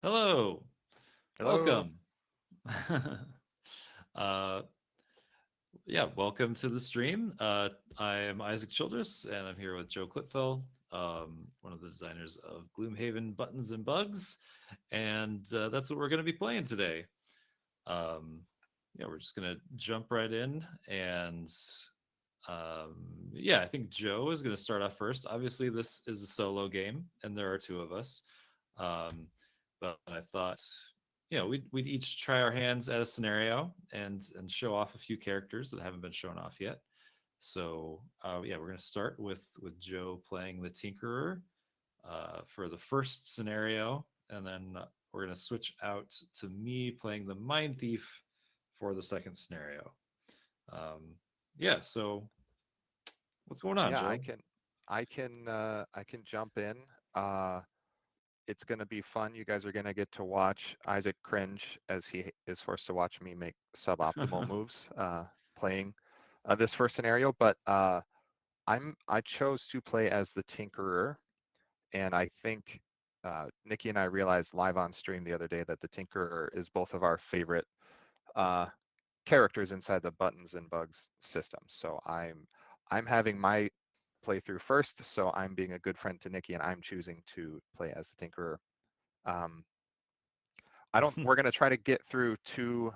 Hello, Hello. welcome. uh, yeah, welcome to the stream. I am Isaac Childres, and I'm here with Joe Klipfel, one of the designers of Gloomhaven Buttons and Bugs, and that's what we're going to be playing today. Um, yeah, we're just going to jump right in, and yeah, I think Joe is going to start off first. Obviously, this is a solo game, and there are two of us. Um, but I thought, we'd each try our hands at a scenario and show off a few characters that haven't been shown off yet. So yeah, we're going to start with Joe playing the Tinkerer for the first scenario, and then we're going to switch out to me playing the Mind Thief for the second scenario. Um, yeah, so what's going on, Yeah, Joe? I can jump in. Uh, it's gonna be fun. You guys are gonna get to watch Isaac cringe as he is forced to watch me make suboptimal moves playing this first scenario. But I chose to play as the Tinkerer, and I think Nikki and I realized live on stream the other day that the Tinkerer is both of our favorite uh, characters inside the Buttons and Bugs system. So I'm having my playthrough first, so I'm being a good friend to Nikki and I'm choosing to play as the Tinkerer. Um, I don't. We're gonna try to get through two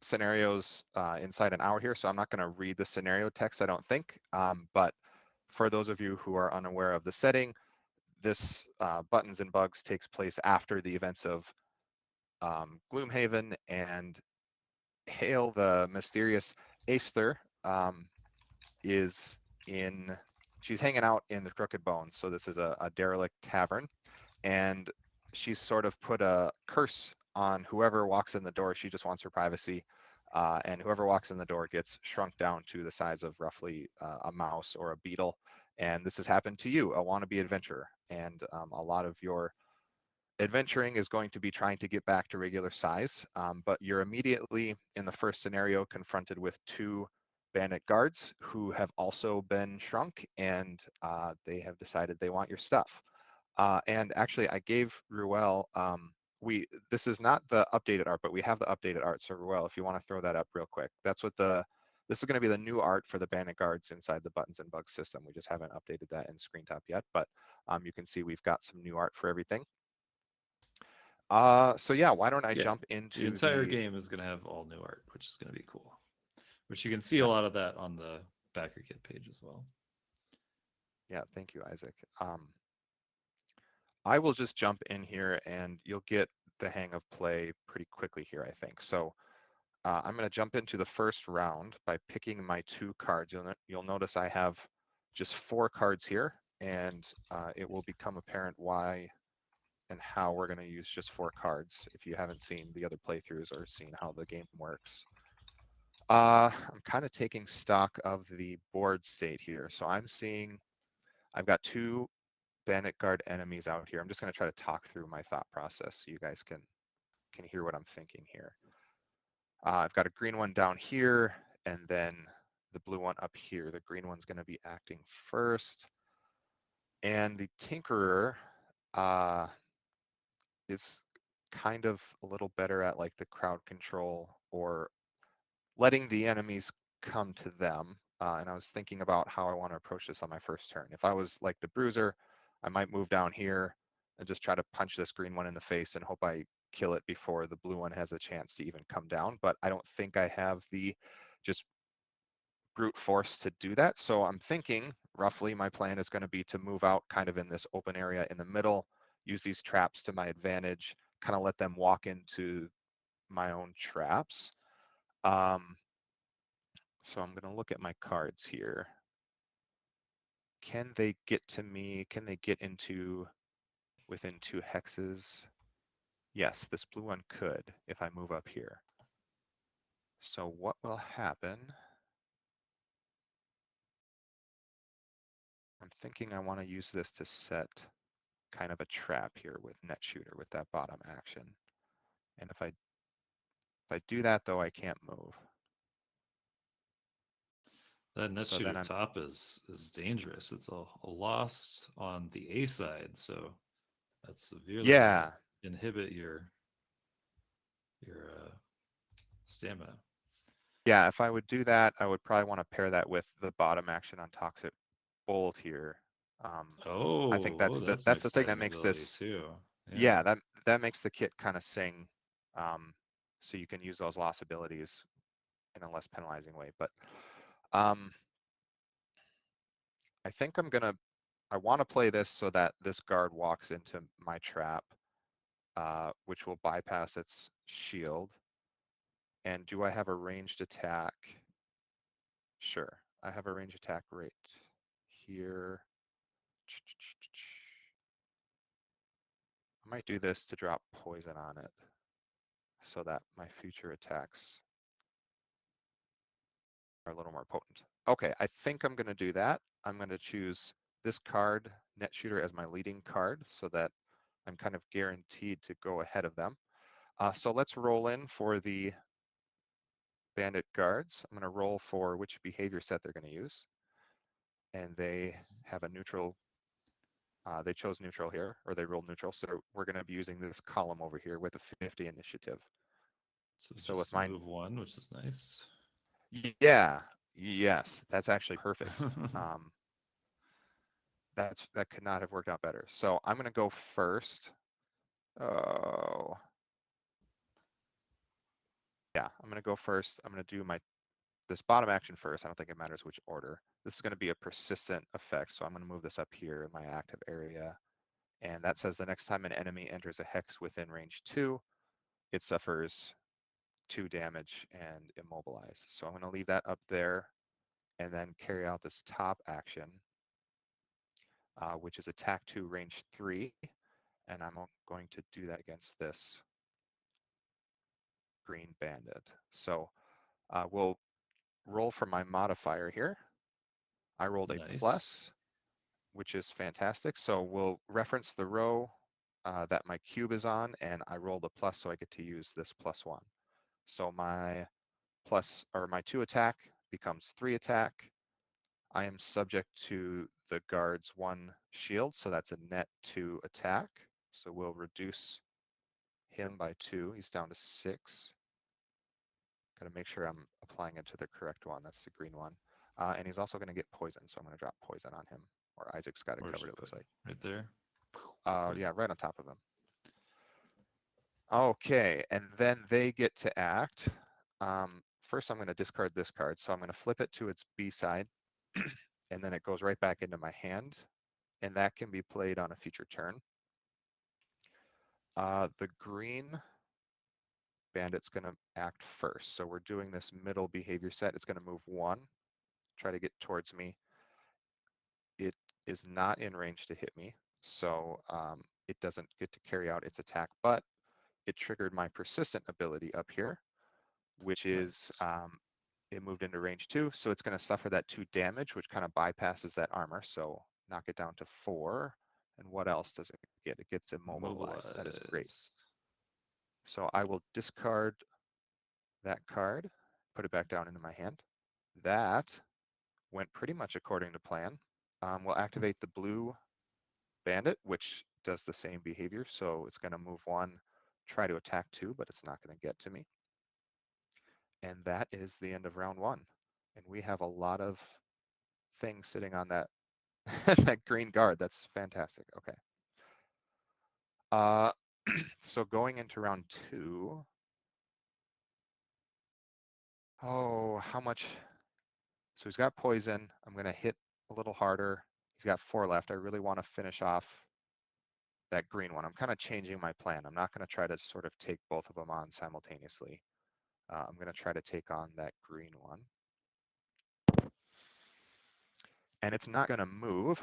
scenarios inside an hour here, so I'm not gonna read the scenario text. I don't think. But for those of you who are unaware of the setting, this Buttons and Bugs takes place after the events of Gloomhaven, and Hale, the mysterious Aether, is in. She's hanging out in the Crooked Bones. So this is a derelict tavern, and she's sort of put a curse on whoever walks in the door. She just wants her privacy, and whoever walks in the door gets shrunk down to the size of roughly a mouse or a beetle. And this has happened to you, a wannabe adventurer, and a lot of your adventuring is going to be trying to get back to regular size, but you're immediately in the first scenario confronted with two bandit guards who have also been shrunk, and they have decided they want your stuff. And actually, I gave Ruel. We This is not the updated art, but we have the updated art. So Ruel, if you want to throw that up real quick, that's what the this is going to be the new art for the bandit guards inside the Buttons and Bugs system. We just haven't updated that in ScreenTop yet, but you can see we've got some new art for everything. So yeah, why don't I Yeah, jump the into entire the, game is going to have all new art, which is going to be cool. Which you can see a yeah, lot of that on the backer kit page as well. yeah, thank you, Isaac. I will just jump in here and you'll get the hang of play pretty quickly here, I think. So I'm going to jump into the first round by picking my two cards. You'll notice I have just four cards here, and it will become apparent why and how we're going to use just four cards if you haven't seen the other playthroughs or seen how the game works. I'm kind of taking stock of the board state here. So I'm seeing I've got two Bandit Guard enemies out here. I'm just going to try to talk through my thought process so you guys can hear what I'm thinking here. I've got a green one down here, and then the blue one up here. The green one's going to be acting first, and the Tinkerer uh, is kind of a little better at like the crowd control or letting the enemies come to them. And I was thinking about how I want to approach this on my first turn. If I was like the bruiser, I might move down here and just try to punch this green one in the face and hope I kill it before the blue one has a chance to even come down. But I don't think I have the just brute force to do that. So I'm thinking roughly my plan is going to be to move out kind of in this open area in the middle, use these traps to my advantage, kind of let them walk into my own traps. Um, So I'm going to look at my cards here. Can they get to me? Can they get into within two hexes? Yes, this blue one could if I move up here. So what will happen? I'm thinking I want to use this to set kind of a trap here with net shooter with that bottom action. And if I do that though, I can't move. That net So then shooter I'm top is dangerous. It's a loss on the A side, so that's severely yeah, bad. inhibit your stamina. Yeah, if I would do that, I would probably want to pair that with the bottom action on Toxic Bolt here. I think Oh, that's an that's the thing that exciting makes ability this, too. Yeah. yeah, that makes the kit kind of sing. Um, so you can use those loss abilities in a less penalizing way. But um, I think I want to play this so that this guard walks into my trap, which will bypass its shield. And do I have a ranged attack? Sure, I have a range attack right here. I might do this to drop poison on it so that my future attacks are a little more potent. Okay, I think I'm going to do that. I'm going to choose this card, Net Shooter, as my leading card so that I'm kind of guaranteed to go ahead of them. So let's roll in for the bandit guards. I'm going to roll for which behavior set they're going to use. And they have a neutral, they chose neutral here, or they rolled neutral. So we're going to be using this column over here with a 50 initiative. So So with just mine, move one, which is nice. yeah, yes, that's actually perfect. That could not have worked out better. So I'm going to go first. Oh, yeah, I'm going to go first. I'm going to do this bottom action first. I don't think it matters which order. This is going to be a persistent effect. So I'm going to move this up here in my active area. And that says the next time an enemy enters a hex within range 2, it suffers 2 damage and immobilize. So I'm going to leave that up there and then carry out this top action, which is attack 2, range 3. And I'm going to do that against this green bandit. So we'll roll for my modifier here. I rolled a Nice. plus, which is fantastic. So we'll reference the row that my cube is on, and I rolled a plus, so I get to use this +1. So my plus, or my 2 attack becomes 3 attack. I am subject to the guard's 1 shield, so that's a net 2 attack. So we'll reduce him by 2. He's down to 6. Got to make sure I'm applying it to the correct one. That's the green one. And he's also going to get poison, so I'm going to drop poison on him. Or Isaac's got it Where's covered, she it looks put? like. Right there. Yeah, Poison. right on top of him. Okay, and then they get to act. First, I'm going to discard this card. So I'm going to flip it to its B side, and then it goes right back into my hand. And that can be played on a future turn. The green bandit's going to act first. So we're doing this middle behavior set. It's going to move 1, try to get towards me. It is not in range to hit me, so it doesn't get to carry out its attack, but it triggered my persistent ability up here, which is Nice. it moved into range 2, so it's going to suffer that 2 damage, which kind of bypasses that armor, so knock it down to 4. And what else does it get? It gets immobilized. That is great. Immobilize. So I will discard that card, put it back down into my hand. That went pretty much according to plan. We'll activate the blue bandit, which does the same behavior. So it's going to move 1, try to attack 2, but it's not going to get to me. And that is the end of round 1. And we have a lot of things sitting on that that green guard. That's fantastic. Okay. Uh, so going into round 2. Oh, how much? So he's got poison. I'm going to hit a little harder. He's got 4 left. I really want to finish off that green one. I'm kind of changing my plan. I'm not going to try to sort of take both of them on simultaneously. I'm going to try to take on that green one. And it's not going to move.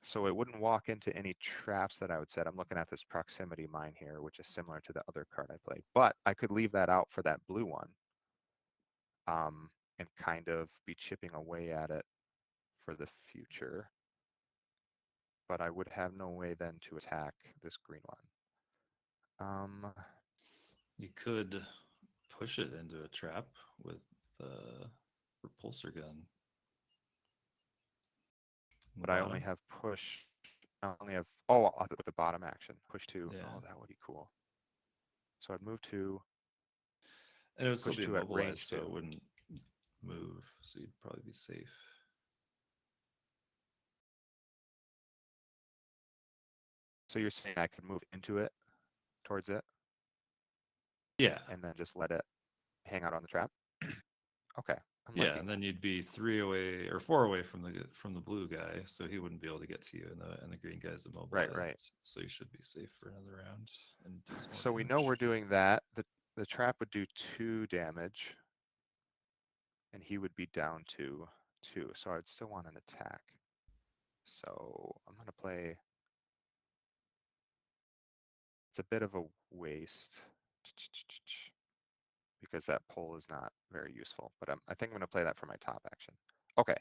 So it wouldn't walk into any traps that I would set. I'm looking at this proximity mine here, which is similar to the other card I played. But I could leave that out for that blue one and kind of be chipping away at it for the future. But I would have no way then to attack this green one. You could push it into a trap with the repulsor gun. On the But I only bottom. have push. I only have, oh, with the bottom action, push two. Yeah. Oh, that would be cool. So I'd move two, And it would still push be two at immobilized, range so it two. wouldn't move. So you'd probably be safe. So you're saying I could move into it, towards it, Yeah. and then just let it hang out on the trap? Okay, I'm Yeah, liking and that. then you'd be 3 away or 4 away from the blue guy, so he wouldn't be able to get to you, and the green guy's Right, right. immobilized, so you should be safe for another round and do some more So we know damage. we're doing that. The trap would do 2 damage, and he would be down to 2. So I'd still want an attack. So I'm gonna play. It's a bit of a waste because that pole is not very useful. But I think I'm gonna play that for my top action. Okay,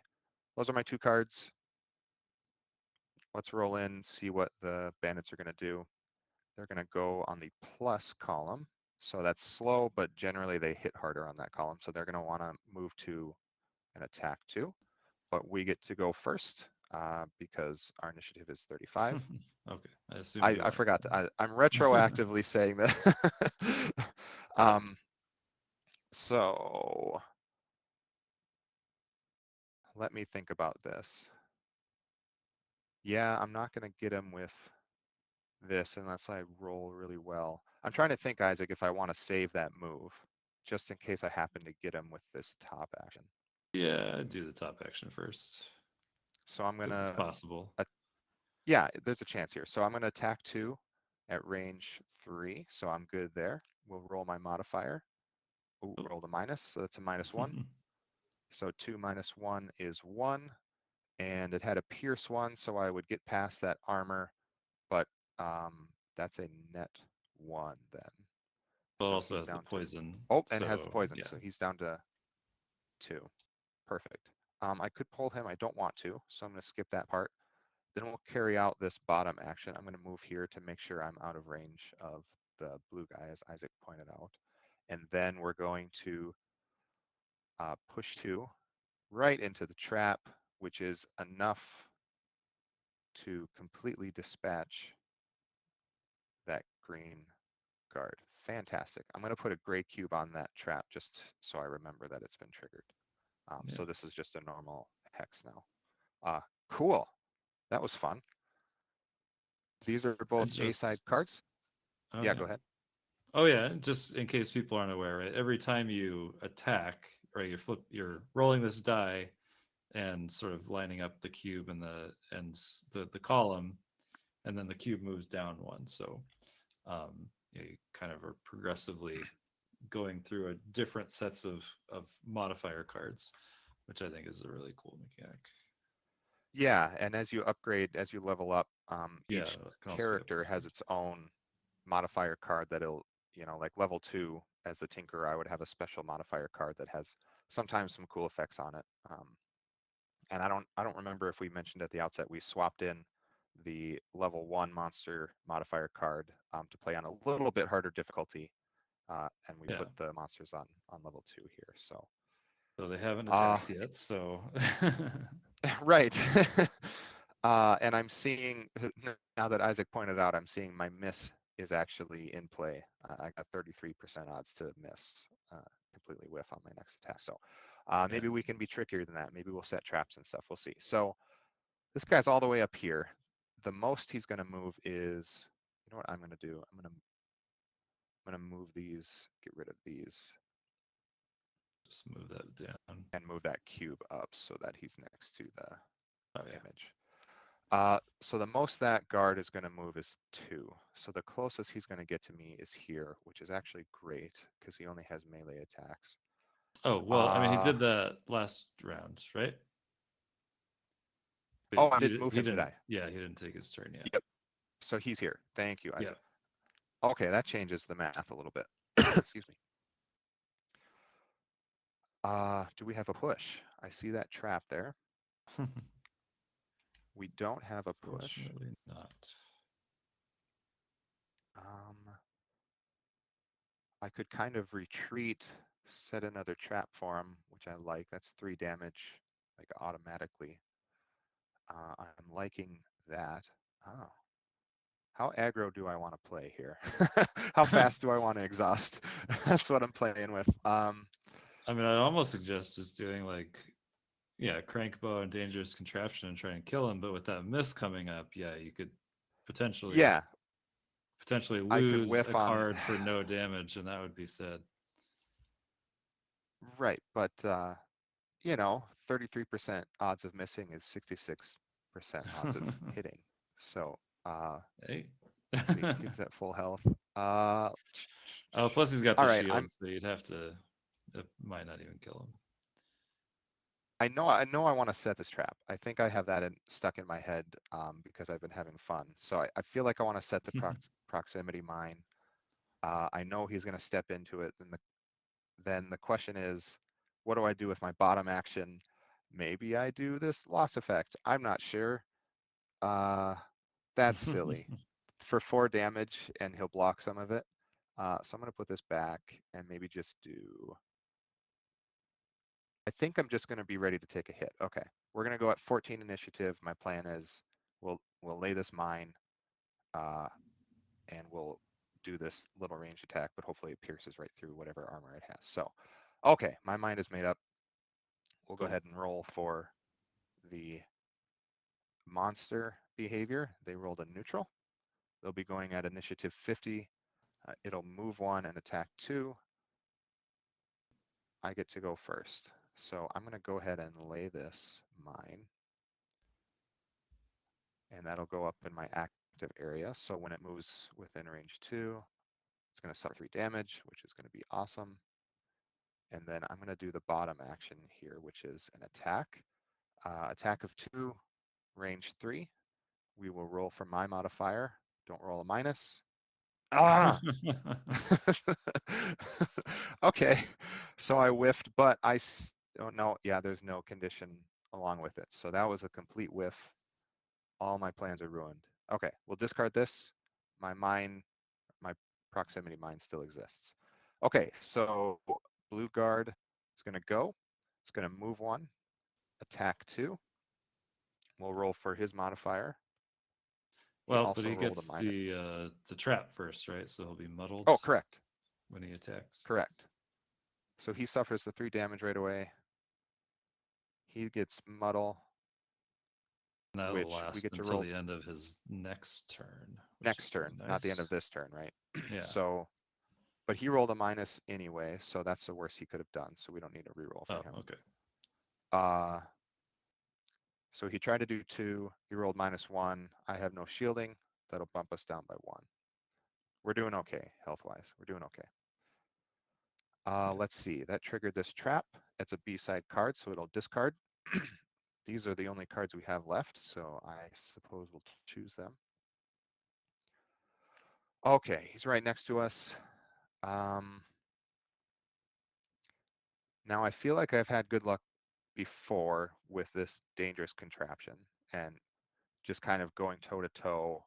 those are my 2 cards. Let's roll in, see what the bandits are gonna do. They're gonna go on the plus column. So that's slow, but generally they hit harder on that column. So they're gonna wanna move to an attack 2. But we get to go first because our initiative is 35. Okay, I assumed you I weren't. forgot. I'm retroactively saying that. um, so let me think about this. Yeah, I'm not going to get him with this unless I roll really well. I'm trying to think, Isaac, if I want to save that move, just in case I happen to get him with this top action. Yeah, do the top action first So I'm going because it's to, possible. yeah, there's a chance here. So I'm going to attack 2 at range 3. So I'm good there. We'll roll my modifier. Ooh, Oh. roll the minus, so that's a -1. So 2 minus 1 is 1, and it had a pierce 1, so I would get past that armor, but that's a net 1 then. But it So also he's has the down to, poison, oh, and has the so poison, yeah, so he's down to 2. Perfect. I could pull him, I don't want to, so I'm going to skip that part. Then we'll carry out this bottom action. I'm going to move here to make sure I'm out of range of the blue guy, as Isaac pointed out. And then we're going to push 2 right into the trap, which is enough to completely dispatch that green guard. Fantastic. I'm going to put a gray cube on that trap just so I remember that it's been triggered. yeah. So this is just a normal hex now. Cool. That was fun. These are And both A-side just cards. oh Yeah, yeah, go ahead. oh yeah. Just in case people aren't aware, right? Every time you attack, right, you're rolling this die and sort of lining up the cube and the column, and then the cube moves down one. So you kind of are progressively going through a different sets of modifier cards, which I think is a really cool mechanic. Yeah, and as you upgrade, as you level up, Yeah, each it can also be character has upgraded. its own modifier card that it'll, like level 2 as the Tinkerer, I would have a special modifier card that has sometimes some cool effects on it. And I don't remember if we mentioned at the outset we swapped in the level 1 monster modifier card to play on a little bit harder difficulty, and we Yeah. put the monsters on level 2 here. So So they haven't uh, attacked yet. So right. And I'm seeing now that Isaac pointed out, I'm seeing my miss is actually in play. I got 33% odds to miss, completely whiff on my next attack. So yeah, maybe we can be trickier than that. Maybe we'll set traps and stuff. We'll see. So this guy's all the way up here. The most he's going to move is, you know what I'm going to do? I'm going to move these, get rid of these, just move that down. and move that cube up so that he's next to the Oh yeah. image. So the most that guard is going to move is 2. So the closest he's going to get to me is here, which is actually great because he only has melee attacks. Oh well, I mean, he Uh, did that last round, right? But oh, I didn't move he him, did didn't. I? Yeah, he didn't take his turn yet. Yep. So he's here. Thank you, Yeah. Isaac. Okay, that changes the math a little bit. Excuse me. Do we have a push? I see that trap there. We don't have a push. Fortunately, not. Um, I could kind of retreat, set another trap for him, which I like. That's 3 damage, like automatically. I'm liking that. Oh, how aggro do I want to play here? How fast do I want to exhaust? That's what I'm playing with. I mean, I'd almost suggest just doing like, yeah, crank bow and dangerous contraption and try and kill him. But with that miss coming up, yeah, you could potentially Yeah, potentially I could lose whiff a on. card for no damage, and that would be sad. Right, but 33% odds of missing is 66% odds of hitting. So Hey. let's see, he's at full health. Uh, Oh, plus he's got all the right, shield, so you'd have to. It might not even kill him. I know I want to set this trap. I think I have that stuck in my head because I've been having fun. So I feel like I want to set the proximity mine. I know he's going to step into it, and then the question is, what do I do with my bottom action? Maybe I do this loss effect. I'm not sure. Uh, that's silly. For 4 damage, and he'll block some of it. So I'm going to put this back and maybe just do. I think I'm just going to be ready to take a hit. Okay, we're going to go at 14 initiative. My plan is we'll lay this mine, uh, and we'll do this little range attack, but hopefully it pierces right through whatever armor it has. So, okay, my mind is made up. We'll go Cool. ahead and roll for the monster behavior. They rolled a neutral. They'll be going at initiative 50. It'll move 1 and attack 2. I get to go first. So I'm going to go ahead and lay this mine, and that'll go up in my active area. So when it moves within range 2, it's going to suffer 3 damage, which is going to be awesome. And then I'm going to do the bottom action here, which is an attack. Attack of 2, range 3. We will roll for my modifier. Don't roll a minus. Ah! Okay, so I whiffed, but oh no, yeah, there's no condition along with it. So that was a complete whiff. All my plans are ruined. Okay, we'll discard this. My mine, my proximity mine still exists. Okay, so blue guard is going to go. It's going to move 1, attack 2. We'll roll for his modifier. He Well, but also he rolled a gets minus. the trap first, right? So he'll be muddled Oh, correct, when he attacks. correct. So he suffers the 3 damage right away. He gets muddle, And that'll which we last get to until roll the end of his next turn, which next is pretty turn, not the end nice. of this turn, right? Yeah. So, but he rolled a minus anyway, so that's the worst he could have done. So we don't need a reroll for Oh, him. okay. Uh, so he tried to do 2. He rolled -1. I have no shielding. That'll bump us down by 1. We're doing okay health-wise. We're doing okay. Yeah. Let's see. That triggered this trap. It's a B-side card, so it'll discard. These are the only cards we have left, so I suppose we'll choose them. Okay, he's right next to us. Um, Now I feel like I've had good luck before with this dangerous contraption and just kind of going toe to toe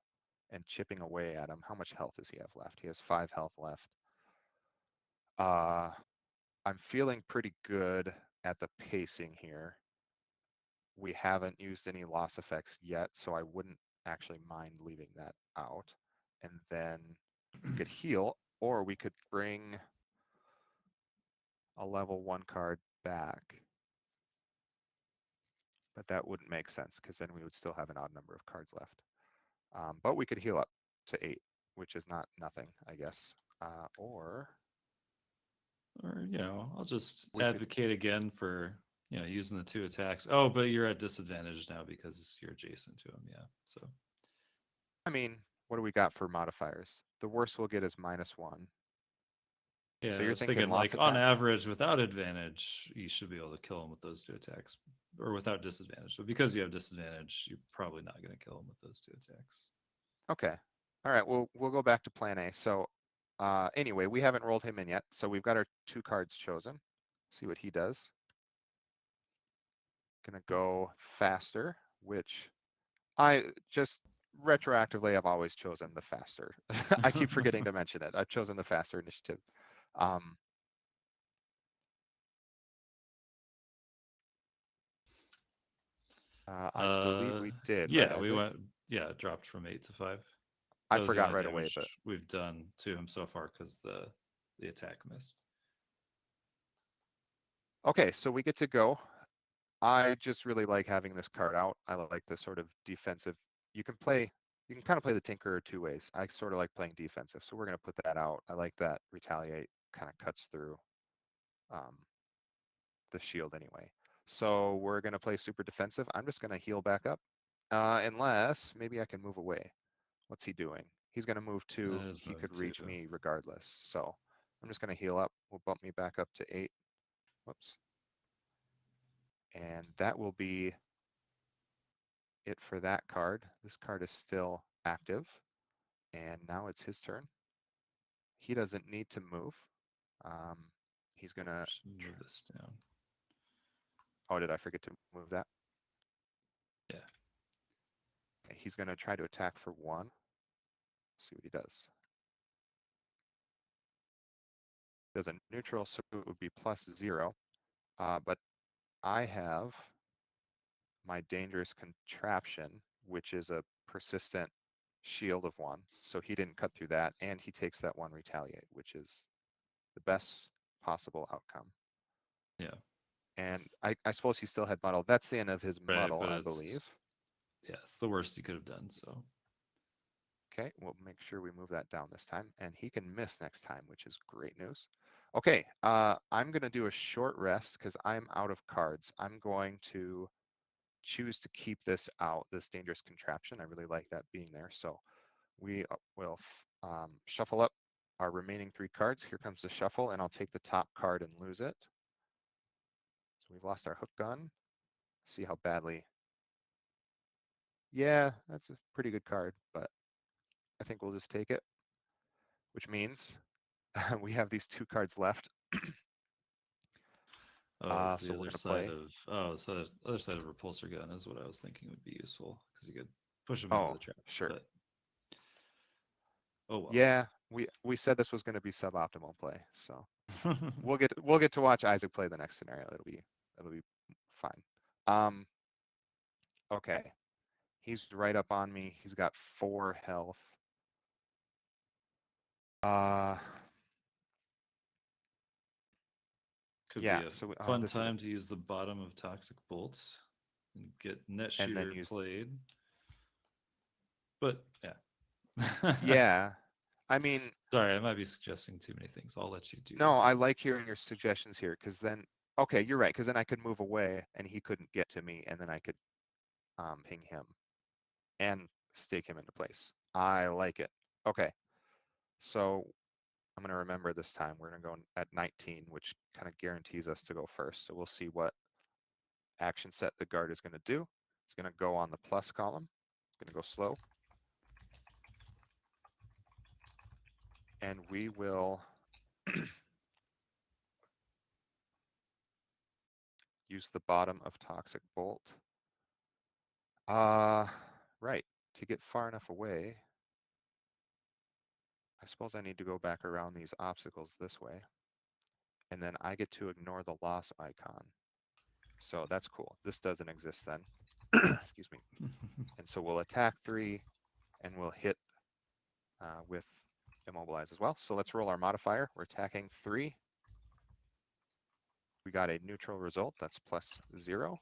and chipping away at him. How much health does he have left? He has 5 health left. Uh, I'm feeling pretty good at the pacing here. We haven't used any loss effects yet, so I wouldn't actually mind leaving that out. And then we could heal, or we could bring a level 1 card back. But that wouldn't make sense because then we would still have an odd number of cards left. But we could heal up to 8, which is not nothing, I guess. Or Or, I'll just we could, advocate again for, using the 2 attacks. Oh, but you're at disadvantage now because you're adjacent to him. Yeah. So, I mean, what do we got for modifiers? The worst we'll get is -1. So yeah, I you're was thinking thinking loss like on attack? average, without advantage, you should be able to kill him with those 2 attacks, or without disadvantage. But because you have disadvantage, you're probably not going to kill him with those 2 attacks. Okay. All right, we'll go back to plan A. So anyway, we haven't rolled him in yet. So we've got our 2 cards chosen. See what he does. Gonna go faster, which I just retroactively I've always chosen the faster. I keep forgetting to mention it. I've chosen the faster initiative. Um, I believe we did, right, Yeah, we Isaac? went. Yeah, it dropped from 8 to 5. I That was the forgot only right away, but damage we've done to him so far because the attack missed. okay, so we get to go. I just really like having this card out. I like the sort of defensive. You can play, you can kind of play the Tinkerer two ways. I sort of like playing defensive, so we're going to put that out. I like that Retaliate kind of cuts through um, the shield anyway. So we're going to play super defensive. I'm just going to heal back up, unless maybe I can move away. What's he doing? He's going to move two. That is He moving could too. reach me regardless. So I'm just going to heal up. We'll bump me back up to 8. Whoops. And that will be it for that card. This card is still active. And now it's his turn. He doesn't need to move. Um, he's going to... Should move this down. Oh, did I forget to move that? Yeah. He's going to try to attack for 1. See what he does. Does a neutral, so it would be +0. But I have my dangerous contraption, which is a persistent shield of 1. So he didn't cut through that, and he takes that 1 retaliate, which is the best possible outcome. Yeah. And I suppose he still had muddle. That's the end of his Right, muddle, but I believe. it's the worst he could have done. So Okay, we'll make sure we move that down this time. And he can miss next time, which is great news. Okay, I'm going to do a short rest because I'm out of cards. I'm going to choose to keep this out, this dangerous contraption. I really like that being there. So we will shuffle up our remaining 3 cards. Here comes the shuffle, and I'll take the top card and lose it. So we've lost our hook gun. See how badly. Yeah, that's a pretty good card, but I think we'll just take it, which means we have these 2 cards left. oh, it's So the we're other going to side play. of the other side of repulsor gun is what I was thinking would be useful because you could push him into Oh, the trap. sure. But oh well. Yeah, we said this was going to be suboptimal play, so we'll get to watch Isaac play the next scenario. It'll be fine. Okay, he's right up on me. He's got 4 health. Uh, Could be yeah. a So fun this is, time to use the bottom of toxic bolts and get net and then shooter use. played. But yeah. Yeah, I mean, Sorry, I might be suggesting too many things. I'll let you do no, the I like hearing your suggestions here because then, okay, you're right. Because then I could move away and he couldn't get to me, and then I could ping him and stake him into place. I like it. Okay, so I'm going to remember this time. We're going to go at 19, which kind of guarantees us to go first. So we'll see what action set the guard is going to do. It's going to go on the plus column. It's going to go slow. And we will use the bottom of Toxic Bolt. Right. To get far enough away, I suppose I need to go back around these obstacles this way. And then I get to ignore the loss icon. So that's cool. This doesn't exist then. Excuse me. And so we'll attack 3 and we'll hit with immobilize as well. So let's roll our modifier. We're attacking 3. We got a neutral result. That's +0.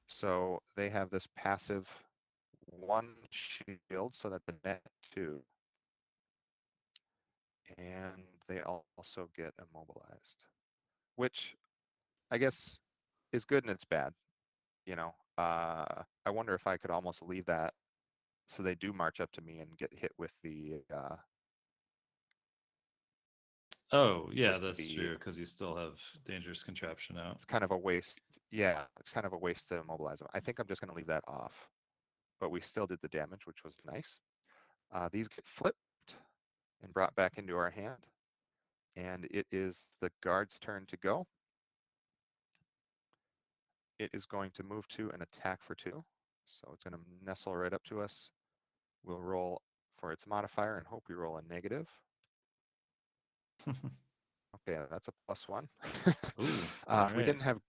So they have this passive 1 shield, so that's a net 2. And they also get immobilized, which I guess is good and it's bad. You know, I wonder if I could almost leave that so they do march up to me and get hit with the Oh, yeah, with that's the. true because you still have dangerous contraption out. It's kind of a waste. Yeah, it's kind of a waste to immobilize them. I think I'm just going to leave that off, but we still did the damage, which was nice. These get flipped and brought back into our hand, and it is the guard's turn to go. It is going to move to an attack for 2, so it's going to nestle right up to us. We'll roll for its modifier and hope we roll a negative. Okay, that's a +1. Ooh, all We right. didn't have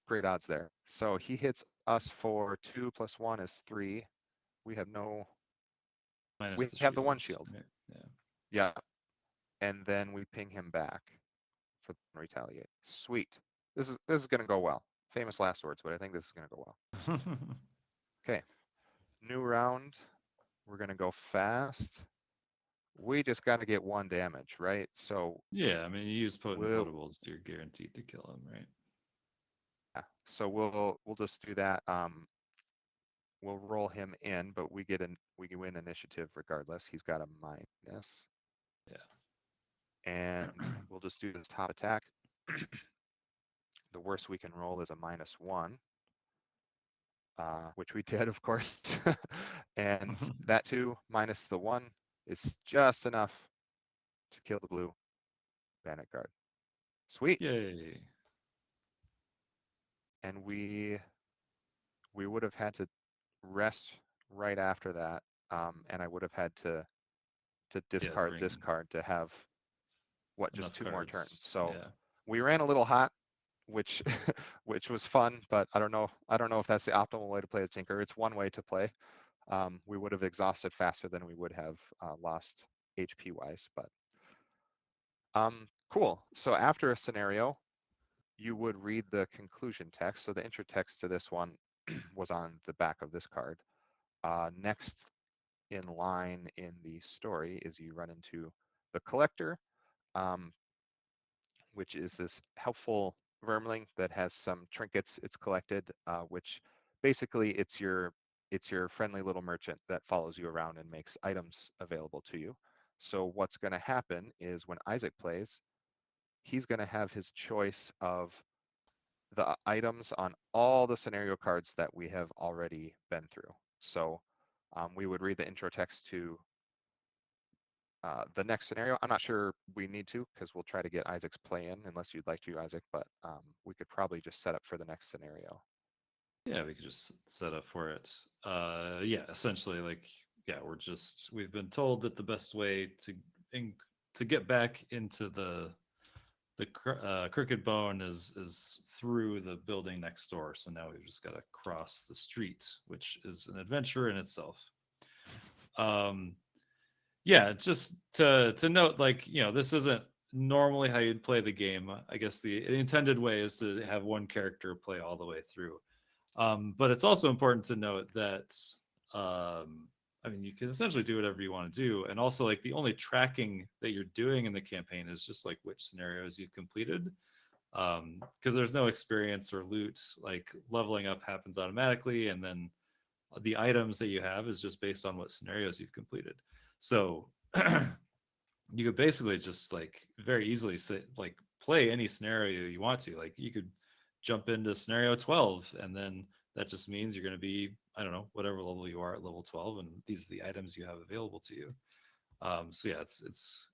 great odds there. So he hits us for 2 + 1 is 3. We have no. Minus We the have the one shield. shield. Right? Yeah. Yeah, and then we ping him back for retaliate. Sweet. This is gonna go well. Famous last words, but I think this is gonna go well. Okay, new round. We're gonna go fast. We just got to get one damage, right? So Yeah, I mean, you use potent we'll potables, you're guaranteed to kill him, right? yeah. So we'll just do that. We'll roll him in, but we win initiative regardless. He's got a minus, and we'll just do this top attack. The worst we can roll is a -1, which we did, of course. And Yeah. that too, minus the 1, is just enough to kill the blue bandit guard. Sweet. Yay. And we would have had to rest right after that, and I would have had to Yeah, discard this bring card to have what, just enough 2 more turns. cards. So Yeah. we ran a little hot, which which was fun, but I don't know if that's the optimal way to play the Tinker. It's one way to play. We would have exhausted faster than we would have lost HP wise, but cool. So after a scenario, you would read the conclusion text. So the intro text to this one was on the back of this card. Next in line in the story is you run into the collector, um, which is this helpful vermling that has some trinkets it's collected, which basically it's your friendly little merchant that follows you around and makes items available to you. So what's going to happen is when Isaac plays, he's going to have his choice of the items on all the scenario cards that we have already been through. So we would read the intro text to the next scenario. I'm not sure we need to because we'll try to get Isaac's play in unless you'd like to, Isaac, but we could probably just set up for the next scenario. Yeah, we could just set up for it. Yeah, essentially, like, yeah, we've been told that the best way in, to get back into the crooked bone is through the building next door. So now we've just got to cross the street, which is an adventure in itself. Um, yeah, just to note, like, this isn't normally how you'd play the game. I guess the intended way is to have one character play all the way through. But it's also important to note that, I mean, you can essentially do whatever you want to do. And also, like, the only tracking that you're doing in the campaign is just like which scenarios you've completed. Because there's no experience or loot. Like, leveling up happens automatically. And then the items that you have is just based on what scenarios you've completed. So you could basically just, like, very easily like, play any scenario you want to. Like, you could jump into scenario 12, and then that just means you're going to be, I don't know, whatever level you are at level 12, and these are the items you have available to you. So yeah, it's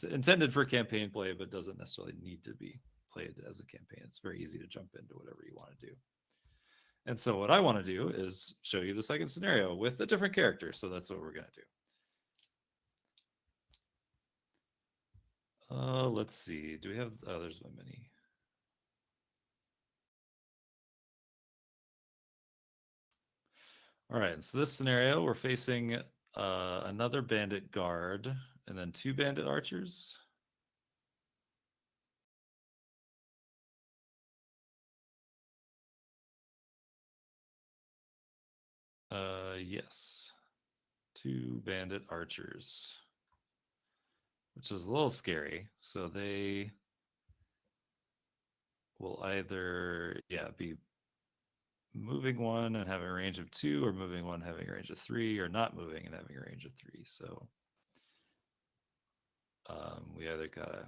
intended for campaign play, but doesn't necessarily need to be played as a campaign. It's very easy to jump into whatever you want to do. And so what I want to do is show you the second scenario with a different character. So that's what we're going to do. Let's see. Do we have? Oh, there's my mini. All right. So this scenario, we're facing another bandit guard and then 2 bandit archers. Yes, 2 bandit archers, which is a little scary. So they will either, yeah, be moving one and having a range of 2, or moving one having a range of 3, or not moving and having a range of 3. So we either gotta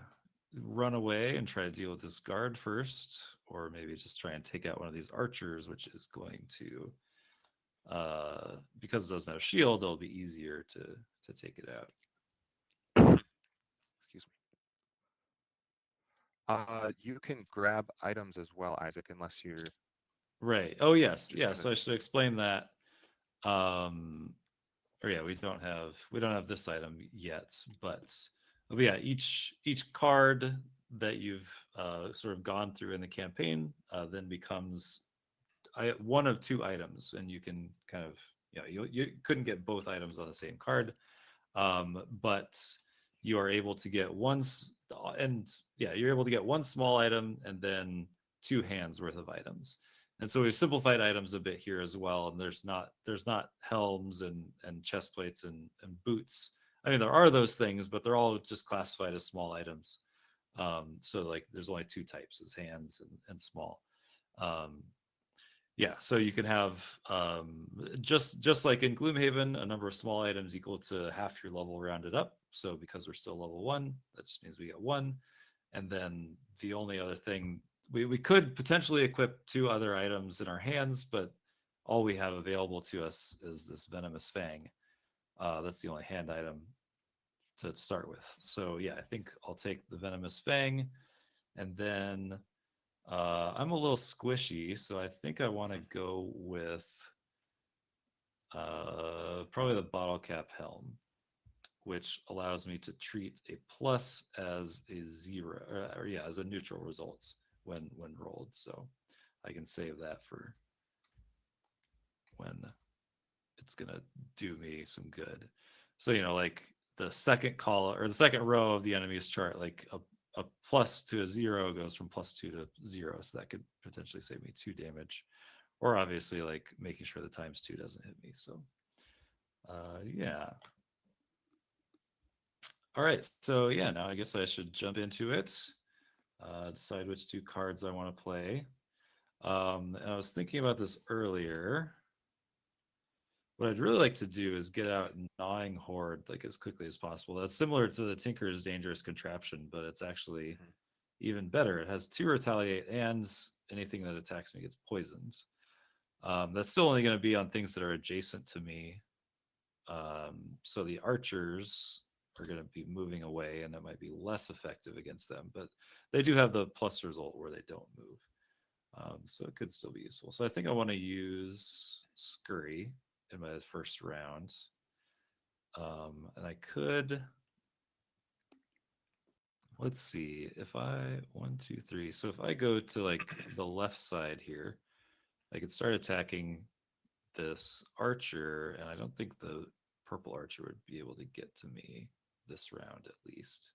run away and try to deal with this guard first, or maybe just try and take out one of these archers, which is going to, because it doesn't have shield, it'll be easier to take it out. Excuse me. You can grab items as well, Isaac, unless you're Right. Oh yes, just yeah. gonna. So I should explain that. Um, or yeah, we don't have this item yet, but yeah, each card that you've sort of gone through in the campaign then becomes one of 2 items, and you can kind of you couldn't get both items on the same card, but you are able to get and yeah, you're able to get one small item and then two hands worth of items. And so we've simplified items a bit here as well. And there's not helms and chest plates and boots. I mean, there are those things, but they're all just classified as small items. So like there's only two types, as hands and small. Um, yeah, so you can have just like in Gloomhaven, a number of small items equal to half your level rounded up. So because we're still level 1, that just means we get 1. And then the only other thing, we could potentially equip 2 other items in our hands, but all we have available to us is this Venomous Fang. That's the only hand item to start with. So yeah, I think I'll take the Venomous Fang, and then I'm a little squishy, so I think I want to go with probably the bottle cap helm, which allows me to treat a plus as a 0, or yeah, as a neutral result when rolled. So I can save that for when it's gonna do me some good. So like the second column or the second row of the enemy's chart, like a plus to a 0 goes from +2 to 0, so that could potentially save me 2 damage, or obviously like making sure the ×2 doesn't hit me. So yeah. All right, so yeah, now I guess I should jump into it. Decide which 2 cards I want to play. And I was thinking about this earlier. What I'd really like to do is get out Gnawing Horde like as quickly as possible. That's similar to the Tinker's Dangerous Contraption, but it's actually even better. It has 2 retaliate, and anything that attacks me gets poisoned. That's still only going to be on things that are adjacent to me. So the archers are going to be moving away, and it might be less effective against them, but they do have the plus result where they don't move. So it could still be useful. So I think I want to use Scurry in my first round. And I could, let's see, if I, 1, 2, 3. So if I go to like the left side here, I could start attacking this archer, and I don't think the purple archer would be able to get to me this round at least.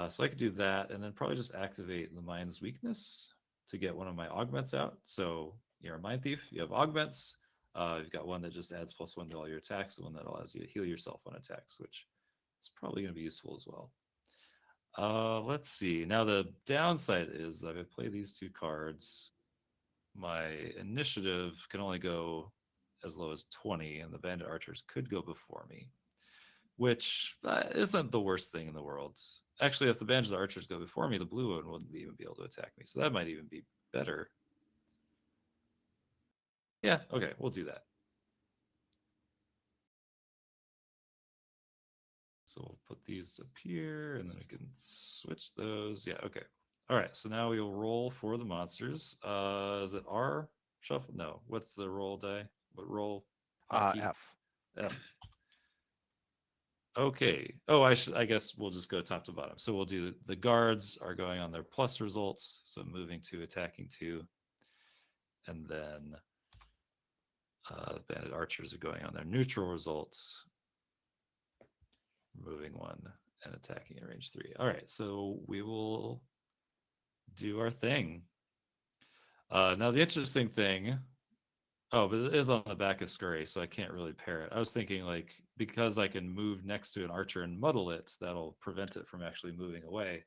So I could do that, and then probably just activate the Mind's Weakness to get one of my augments out. So you're a Mind Thief, you have augments. You've got one that just adds +1 to all your attacks, and one that allows you to heal yourself on attacks, which is probably going to be useful as well. Let's see. Now the downside is that if I play these 2 cards, my initiative can only go as low as 20, and the bandit archers could go before me, which isn't the worst thing in the world. Actually, if the bandit archers go before me, the blue one wouldn't even be able to attack me, so that might even be better. Yeah, okay, we'll do that. So we'll put these up here, and then we can switch those. Yeah, okay. All right, so now we'll roll for the monsters. Is it R? Shuffle? No. What's the roll die? What roll? Hotkey? F. F. Okay. Oh, I guess we'll just go top to bottom. So we'll do the guards are going on their plus results. So moving 2, attacking 2. And then bandit archers are going on their neutral results. Moving 1 and attacking at range 3. All right. So we will do our thing. Now the interesting thing, but it is on the back of Scurry, so I can't really pair it. I was thinking like because I can move next to an archer and muddle it, that'll prevent it from actually moving away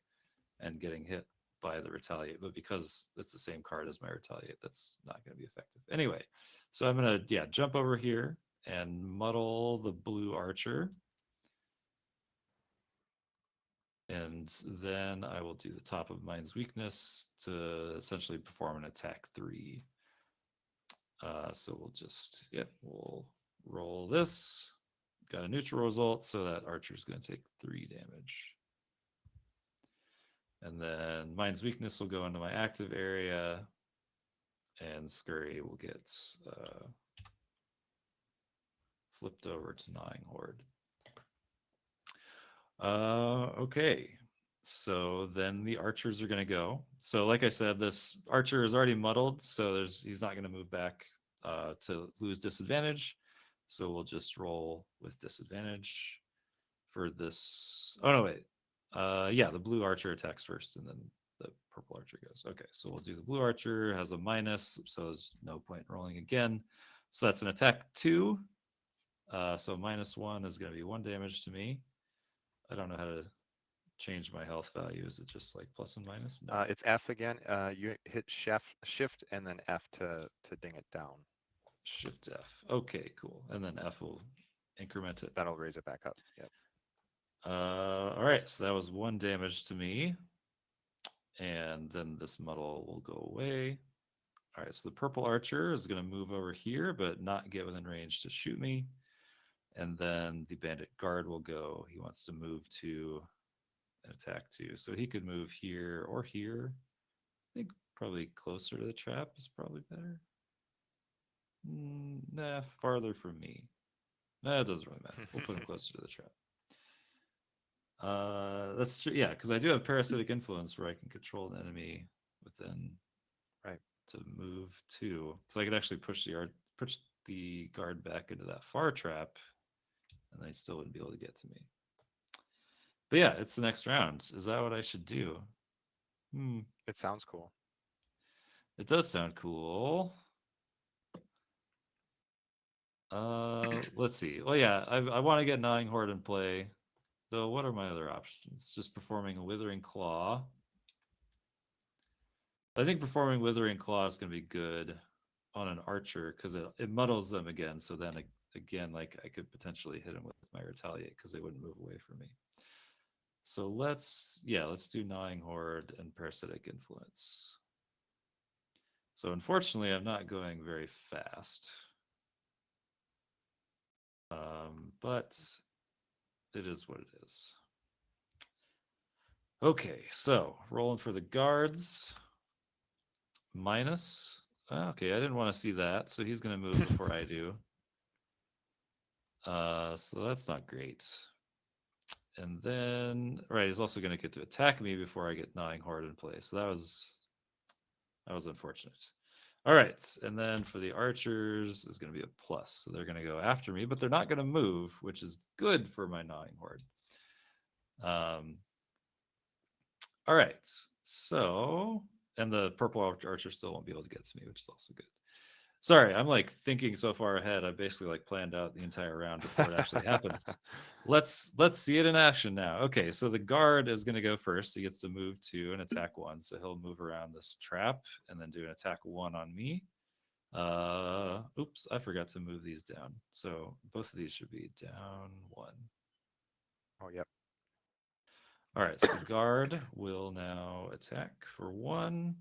and getting hit by the retaliate. But because it's the same card as my retaliate, that's not going to be effective. Anyway, so I'm going to jump over here and muddle the blue archer. And then I will do the top of Mind's Weakness to essentially perform an attack 3. So we'll just, we'll roll this. Got a neutral result, so that archer is going to take 3 damage. And then Mind's Weakness will go into my active area, and Scurry will get flipped over to Gnawing Horde. Okay. So then the archers are going to go. So like I said, this archer is already muddled, so he's not going to move back to lose disadvantage. So we'll just roll with disadvantage for this. Oh no, wait. Yeah, the blue archer attacks first, and then the purple archer goes. Okay, so we'll do the blue archer has a minus, so there's no point in rolling again. So that's an attack 2. So -1 is going to be 1 damage to me. I don't know how to change my health value. Is it just like plus and minus? No. It's F again. You hit shift and then F to ding it down. Shift F. Okay, cool. And then F will increment it. That'll raise it back up. Yep. All right, so that was 1 damage to me. And then this muddle will go away. All right, so the purple archer is going to move over here, but not get within range to shoot me. And then the bandit guard will go. He wants to move to an attack 2. So he could move here or here. I think probably closer to the trap is probably better. Nah, farther from me. Nah, it doesn't really matter. We'll put him closer to the trap. That's true. Yeah, because I do have parasitic influence where I can control an enemy within Right. to move to. So I could actually push the guard back into that far trap, and they still wouldn't be able to get to me. But yeah, it's the next round. Is that what I should do? It sounds cool. It does sound cool. Let's see. Well, yeah, I want to get Gnawing Horde in play. So what are my other options? Just performing a Withering Claw. I think performing Withering Claw is going to be good on an archer because it muddles them again. So then again, like I could potentially hit him with my Retaliate because they wouldn't move away from me. So let's do Gnawing Horde and Parasitic Influence. So unfortunately, I'm not going very fast. But it is what it is. Okay, so rolling for the guards. Minus. Okay, I didn't want to see that, so he's going to move before I do. So that's not great. And then, right, he's also going to get to attack me before I get Gnawing Horde in place. So that was unfortunate. All right, and then for the archers is going to be a plus. So they're going to go after me, but they're not going to move, which is good for my Gnawing Horde. All right, so, and the purple archer still won't be able to get to me, which is also good. Sorry, I'm like thinking so far ahead. I basically like planned out the entire round before it actually happens. Let's see it in action now. Okay, so the guard is going to go first. He gets to move 2 and attack 1. So he'll move around this trap and then do an attack 1 on me. Oops, I forgot to move these down. So both of these should be down 1. Oh, yep. All right, so the guard will now attack for 1.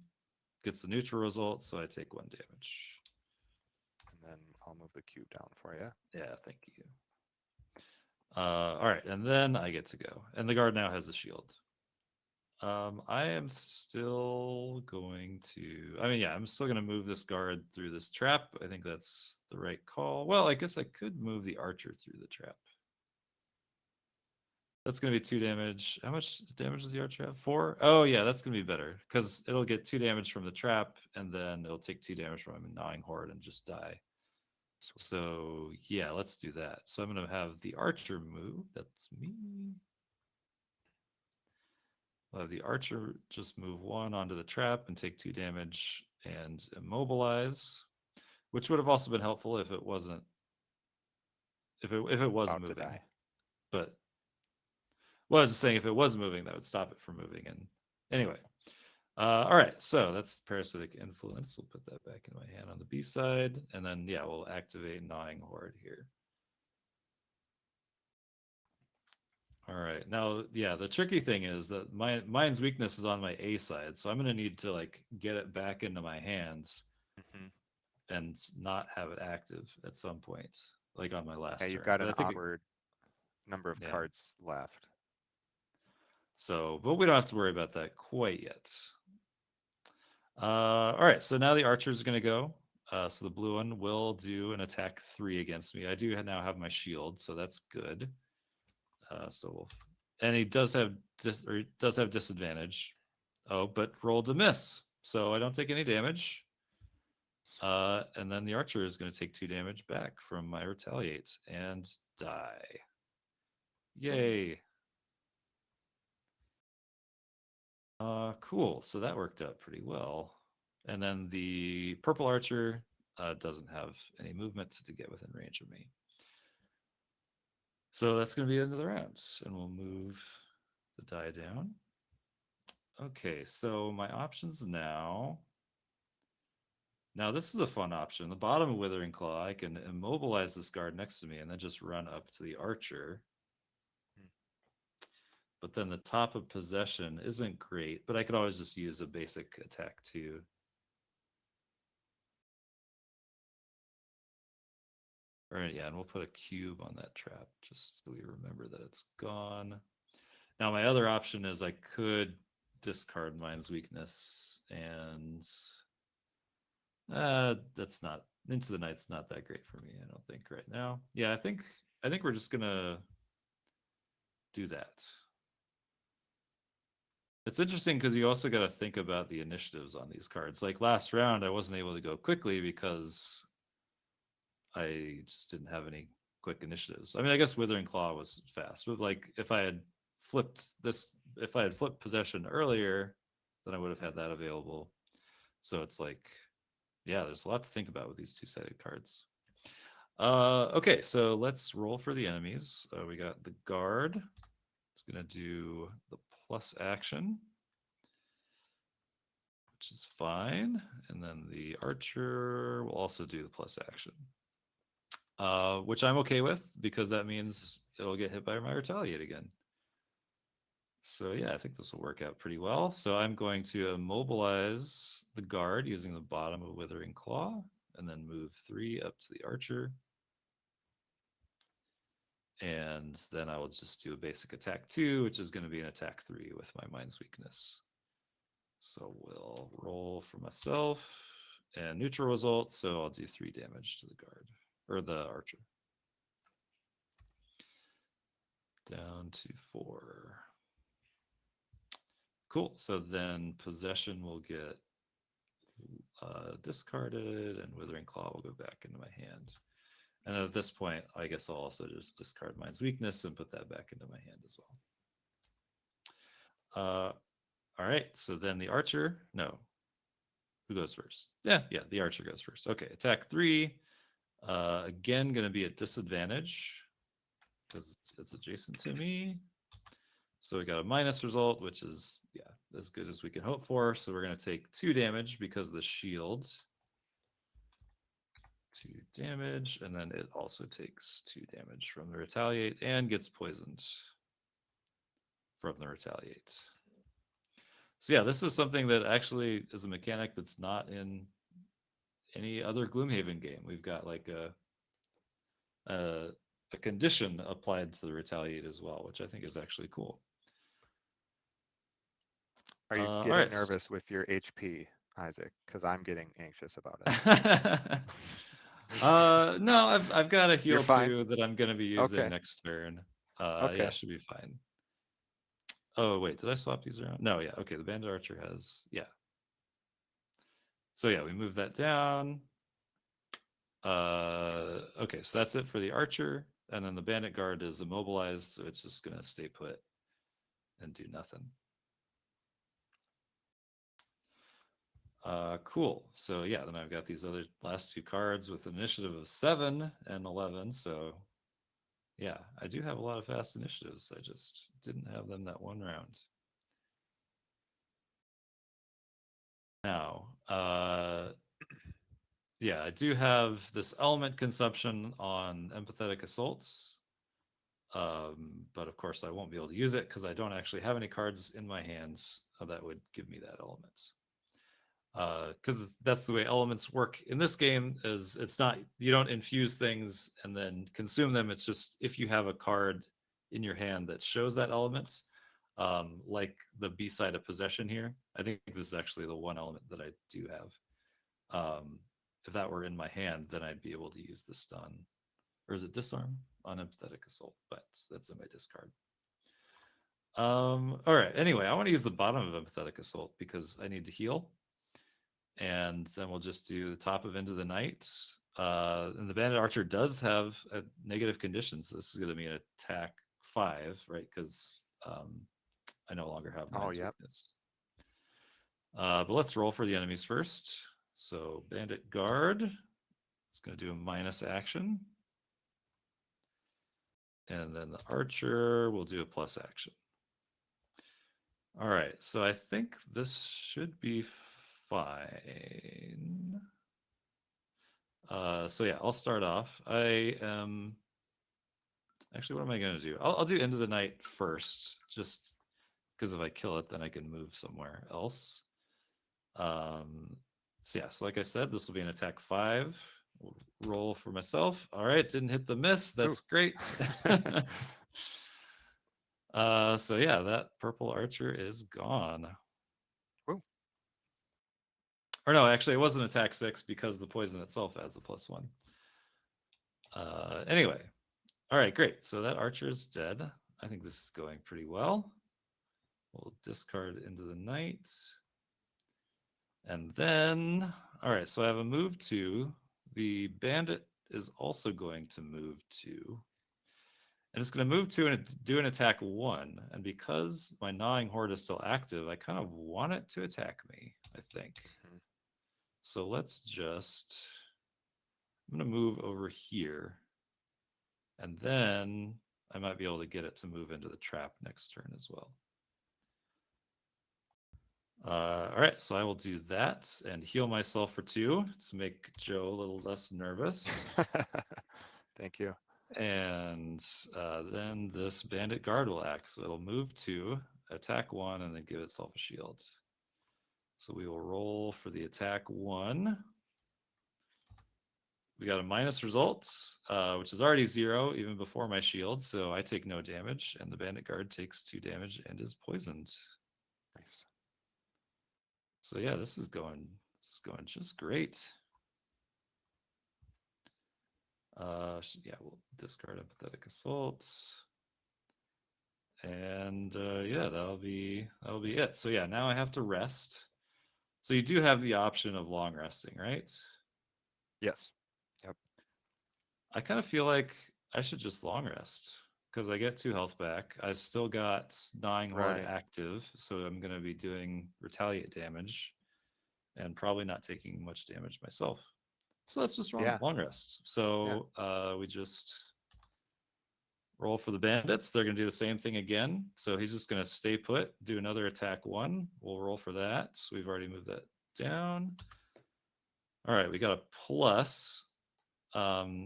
Gets the neutral result, so I take 1 damage. And then I'll move the cube down for you. Yeah, thank you. All right, and then I get to go. And the guard now has a shield. I am still going to... I mean, yeah, I'm still going to move this guard through this trap. I think that's the right call. Well, I guess I could move the archer through the trap. That's going to be 2 damage. How much damage does the archer have? 4? Oh, yeah, that's going to be better. Because it'll get 2 damage from the trap, and then it'll take 2 damage from a Gnawing Horde and just die. So, yeah, let's do that. So I'm going to have the archer move. That's me. I'll have the archer just move 1 onto the trap and take 2 damage and immobilize, which would have also been helpful if it wasn't... If it was About moving. to die. But... Well, I was just saying if it was moving, that would stop it from moving. And anyway, all right. So that's Parasitic Influence. We'll put that back in my hand on the B side, and then yeah, we'll activate Gnawing Horde here. All right. Now, yeah, the tricky thing is that mine's weakness is on my A side, so I'm gonna need to like get it back into my hands and not have it active at some point, like on my last turn. You've got But an I think awkward number of cards left. So, but we don't have to worry about that quite yet. All right, so now the archer is going to go. So the blue one will do an attack 3 against me. I do now have my shield, so that's good. And he does have disadvantage. Oh, but rolled a miss, so I don't take any damage. And then the archer is going to take 2 damage back from my retaliate and die. Yay. Cool. So that worked out pretty well. And then the purple archer doesn't have any movement to get within range of me. So that's going to be the end of the round. And we'll move the die down. Okay, so my options now. Now, this is a fun option. The bottom of Withering Claw, I can immobilize this guard next to me and then just run up to the archer. But then the top of Possession isn't great, but I could always just use a basic attack too. All right, yeah, and we'll put a cube on that trap just so we remember that it's gone. Now, my other option is I could discard Mind's Weakness, and that's not Into the Night's not that great for me, I don't think right now. Yeah, I think we're just gonna do that. It's interesting because you also got to think about the initiatives on these cards. Like last round, I wasn't able to go quickly because I just didn't have any quick initiatives. I mean, I guess Withering Claw was fast, but like if I had flipped Possession earlier, then I would have had that available. So it's like, yeah, there's a lot to think about with these two-sided cards. Okay, so let's roll for the enemies. We got the guard. It's gonna do the plus action, which is fine. And then the archer will also do the plus action, which I'm okay with because that means it'll get hit by my retaliate again. So yeah, I think this will work out pretty well. So I'm going to immobilize the guard using the bottom of Withering Claw and then move 3 up to the archer. And then I will just do a basic attack 2, which is going to be an attack 3 with my Mind's Weakness. So we'll roll for myself and neutral result. So I'll do 3 damage to the guard or the archer. Down to 4. Cool. So then Possession will get discarded and Withering Claw will go back into my hand. And at this point, I guess I'll also just discard Mind's Weakness and put that back into my hand as well. All right, so then the archer, no. Who goes first? Yeah, the archer goes first. Okay, attack 3. Again, going to be at disadvantage because it's adjacent to me. So we got a minus result, which is, yeah, as good as we can hope for. So we're going to take 2 damage because of the shield. 2 damage, and then it also takes 2 damage from the retaliate and gets poisoned from the retaliate. So yeah, this is something that actually is a mechanic that's not in any other Gloomhaven game. We've got like a condition applied to the retaliate as well, which I think is actually cool. Are you getting nervous with your HP, Isaac? Because I'm getting anxious about it. No, I've got a heal fine? 2 that I'm going to be using Okay. next turn. Okay. Yeah, should be fine. Oh wait, did I swap these around? No, yeah. Okay, the bandit archer has, yeah. So yeah, we move that down. Okay, so that's it for the archer, and then the bandit guard is immobilized, so it's just gonna stay put and do nothing. Cool. So yeah, then I've got these other last 2 cards with an initiative of 7 and 11. So yeah, I do have a lot of fast initiatives. I just didn't have them that one round. Now, yeah, I do have this element consumption on empathetic assaults. But of course I won't be able to use it because I don't actually have any cards in my hands that would give me that element. Because that's the way elements work in this game. Is it's not, you don't infuse things and then consume them. It's just if you have a card in your hand that shows that element, like the B side of Possession here. I think this is actually the one element that I do have. If that were in my hand, then I'd be able to use the stun, or is it disarm on empathetic assault? But that's in my discard. All right. Anyway, I want to use the bottom of empathetic assault because I need to heal. And then we'll just do the top of Into the Night. And the Bandit Archer does have a negative condition, so this is going to be an attack 5, right? Because I no longer have Oh, Mind's yep. Weakness. But let's roll for the enemies first. So Bandit Guard is going to do a minus action. And then the Archer will do a plus action. All right, so I think this should be fine. So yeah, I'll start off. I am actually, what am I going to do? I'll do End of the Night first, just because if I kill it, then I can move somewhere else. So yeah, so like I said, this will be an attack 5. We'll roll for myself. All right, didn't hit the miss. That's great. So yeah, that purple archer is gone. Ooh. Or no, actually, it was an attack 6 because the poison itself adds a +1. Anyway, all right, great. So that archer is dead. I think this is going pretty well. We'll discard Into the Night. And then, all right, so I have a move 2. The bandit is also going to move 2. And it's going to move 2 and do an attack 1. And because my gnawing horde is still active, I kind of want it to attack me, I think. Mm-hmm. So let's just, I'm going to move over here. And then I might be able to get it to move into the trap next turn as well. All right, so I will do that and heal myself for 2 to make Joe a little less nervous. Thank you. And then this bandit guard will act. So it'll move 2, attack 1, and then give itself a shield. So we will roll for the attack 1. We got a minus result, which is already 0 even before my shield. So I take no damage, and the bandit guard takes 2 damage and is poisoned. Nice. So yeah, this is going just great. Yeah, we'll discard empathetic assault. And yeah, that'll be it. So yeah, now I have to rest. So you do have the option of long resting, right? Yes. Yep. I kind of feel like I should just long rest because I get 2 health back. I've still got Gnawing Horde Right. active, so I'm going to be doing retaliate damage and probably not taking much damage myself. So that's just Yeah. long rest. So we just roll for the bandits. They're going to do the same thing again. So he's just going to stay put, do another attack 1. We'll roll for that. So we've already moved that down. All right, we got a plus,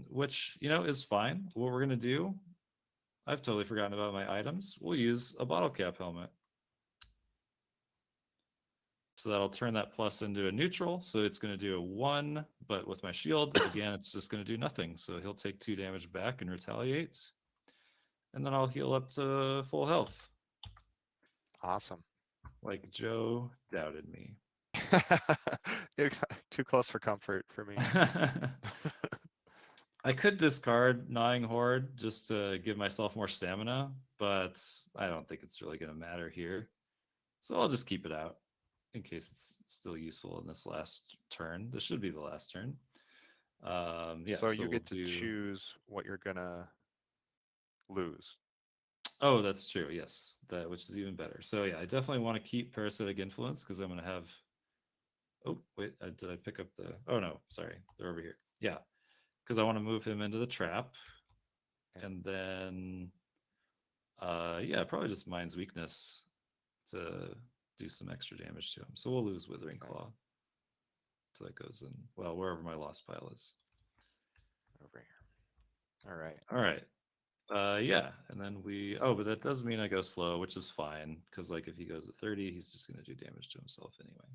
which, is fine. What we're going to do, I've totally forgotten about my items. We'll use a bottle cap helmet. So that'll turn that plus into a neutral. So it's going to do a 1, but with my shield, again, it's just going to do nothing. So he'll take 2 damage back and retaliate. And then I'll heal up to full health. Awesome. Like Joe doubted me. Too close for comfort for me. I could discard Gnawing Horde just to give myself more stamina, but I don't think it's really going to matter here. So I'll just keep it out in case it's still useful in this last turn. This should be the last turn. Yeah, so you we'll get to choose what you're gonna lose. Oh, that's true. Yes, which is even better. So yeah, I definitely want to keep Parasitic Influence because I'm going to have. Oh wait, did I pick up the? Oh no, sorry, they're over here. Yeah, because I want to move him into the trap, and then, yeah, probably just Mind's Weakness to do some extra damage to him. So we'll lose Withering Claw. So that goes in, well, wherever my lost pile is. Over here. All right. All right. Yeah, and then but that does mean I go slow, which is fine, because like if he goes at 30, he's just going to do damage to himself anyway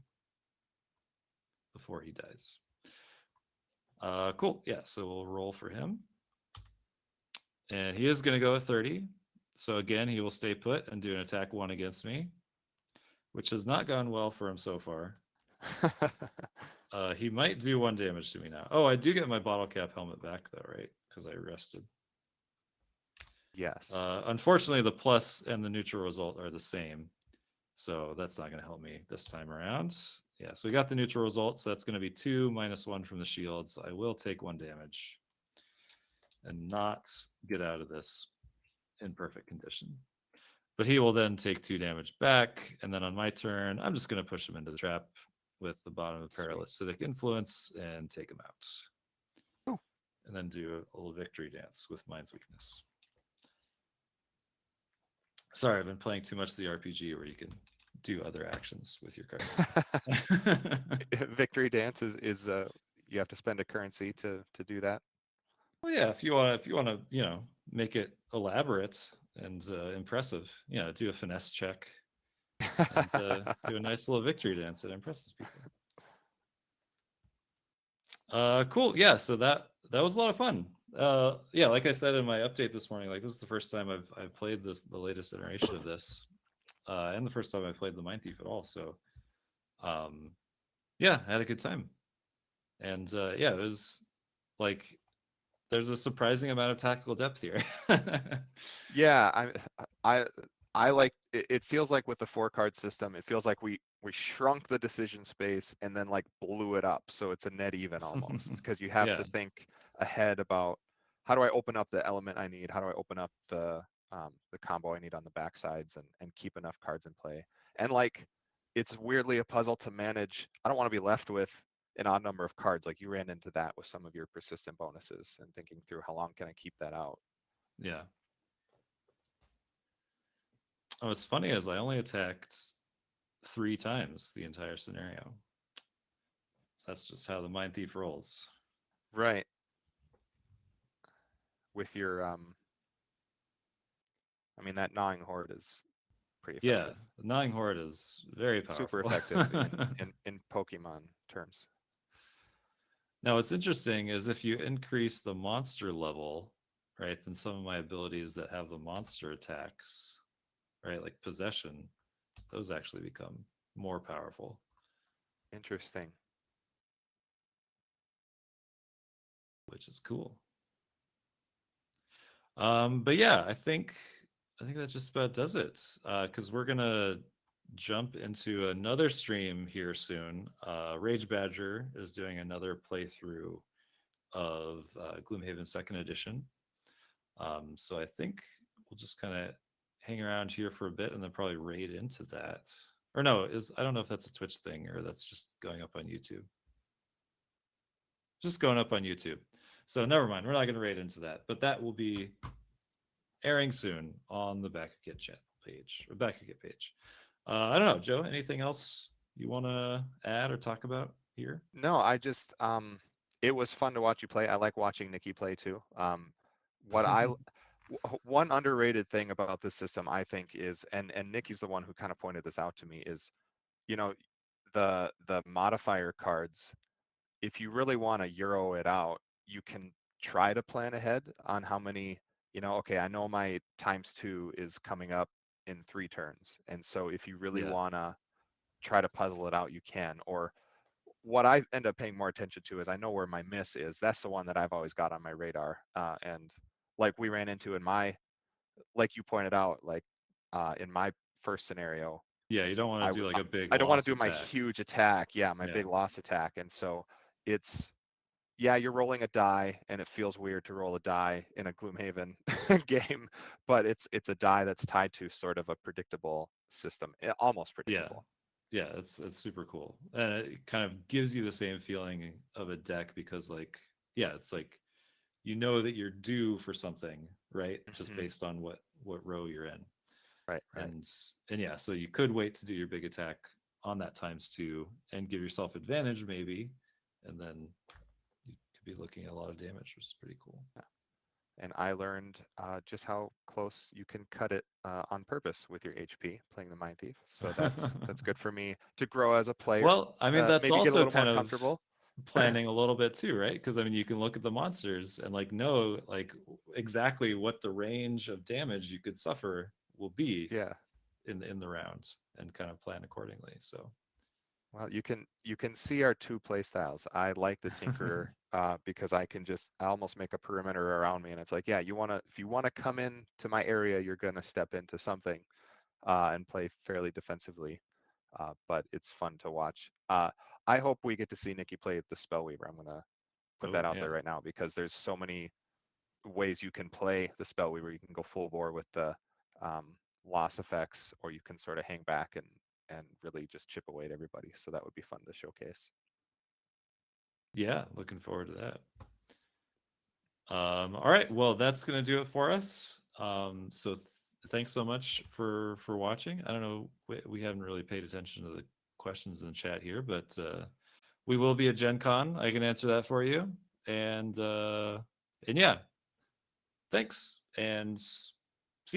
before he dies. Cool. Yeah, so we'll roll for him. And he is going to go at 30. So again, he will stay put and do an attack 1 against me, which has not gone well for him so far. He might do 1 damage to me now. Oh, I do get my bottle cap helmet back though, right? Because I rested. Yes. Unfortunately, the plus and the neutral result are the same. So that's not going to help me this time around. Yeah, so we got the neutral result. So that's going to be 2 minus 1 from the shields. I will take 1 damage and not get out of this in perfect condition. But he will then take 2 damage back. And then on my turn, I'm just going to push him into the trap with the bottom of Sweet. Paralytic Influence and take him out. Ooh. And then do a little victory dance with Mind's Weakness. Sorry, I've been playing too much of the RPG where you can do other actions with your cards. Victory dance is you have to spend a currency to do that. Well, yeah, if you want to, make it elaborate and impressive, do a finesse check and do a nice little victory dance that impresses people. Cool. Yeah, so that was a lot of fun. Yeah, like I said in my update this morning, like this is the first time I've played the latest iteration of this, and the first time I played the Mind Thief at all. So, yeah, I had a good time, and yeah, it was like there's a surprising amount of tactical depth here. Yeah, I I like it feels like with the 4 card system, it feels like we shrunk the decision space and then like blew it up. So it's a net even almost because you have Yeah, to think ahead about how do I open up the element I need? How do I open up the combo I need on the backsides and keep enough cards in play? And like it's weirdly a puzzle to manage. I don't want to be left with an odd number of cards. Like you ran into that with some of your persistent bonuses and thinking through how long can I keep that out? yeah. Oh, what's funny is I only attacked 3 times the entire scenario. So that's just how the Mind Thief rolls. Right. With your I mean that gnawing horde is pretty Yeah, effective. the Gnawing Horde is very Super powerful. effective in Pokemon terms. Now, what's interesting is if you increase the monster level, right, then some of my abilities that have the monster attacks, right, like possession, those actually become more powerful, Interesting. which is cool. But yeah, I think that just about does it. Because we're gonna jump into another stream here soon. Rage Badger is doing another playthrough of Gloomhaven Second Edition. So I think we'll just kind of hang around here for a bit and then probably raid into that. Or no, is I don't know if that's a Twitch thing or that's just going up on YouTube. Just going up on YouTube. So never mind, we're not going to raid into that, but that will be airing soon on the Back of Kit channel page or Back of Kit page. I don't know, Joe. Anything else you want to add or talk about here? No, I just it was fun to watch you play. I like watching Nikki play too. What I one underrated thing about this system I think is and Nikki's the one who kind of pointed this out to me is, you know, the modifier cards, if you really want to euro it out, you can try to plan ahead on how many, okay, I know my ×2 is coming up in 3 turns. And so if you really Yeah, want to try to puzzle it out, you can. Or what I end up paying more attention to is I know where my miss is. That's the one that I've always got on my radar. And like we ran into in my, like you pointed out, like in my first scenario, yeah. You don't want I to w- do like a big I don't want loss to do my attack. huge attack. Yeah, my Yeah, big loss attack. And so it's, yeah, you're rolling a die, and it feels weird to roll a die in a Gloomhaven game, but it's a die that's tied to sort of a predictable system, almost yeah, predictable. yeah. It's super cool, and it kind of gives you the same feeling of a deck because, like, yeah, it's like you know that you're due for something, right? Just Hmm. based on what row you're in, Right, right. and yeah, so you could wait to do your big attack on that ×2 and give yourself advantage maybe, and then you could be looking at a lot of damage, which is pretty cool. Yeah. And I learned just how close you can cut it on purpose with your HP playing the Mind Thief. So that's good for me to grow as a player. Well, I mean, that's Maybe get a also little more kind of comfortable. planning a little bit too, right? Because I mean, you can look at the monsters and like know like exactly what the range of damage you could suffer will be Yeah. in the round and kind of plan accordingly. So Well, you can see our 2 play styles. I like the Tinkerer because I almost make a perimeter around me, and it's like, yeah, if you wanna come in to my area, you're gonna step into something and play fairly defensively. but it's fun to watch. I hope we get to see Nikki play the Spellweaver. I'm gonna put Oh that out yeah. there right now because there's so many ways you can play the Spellweaver. You can go full bore with the um, loss effects, or you can sort of hang back and really just chip away at everybody. So that would be fun to showcase. Yeah, looking forward to that. All right, well, that's gonna do it for us. Thanks so much for watching. I don't know, we haven't really paid attention to the questions in the chat here, but we will be at Gen Con. I can answer that for you. And yeah, thanks. And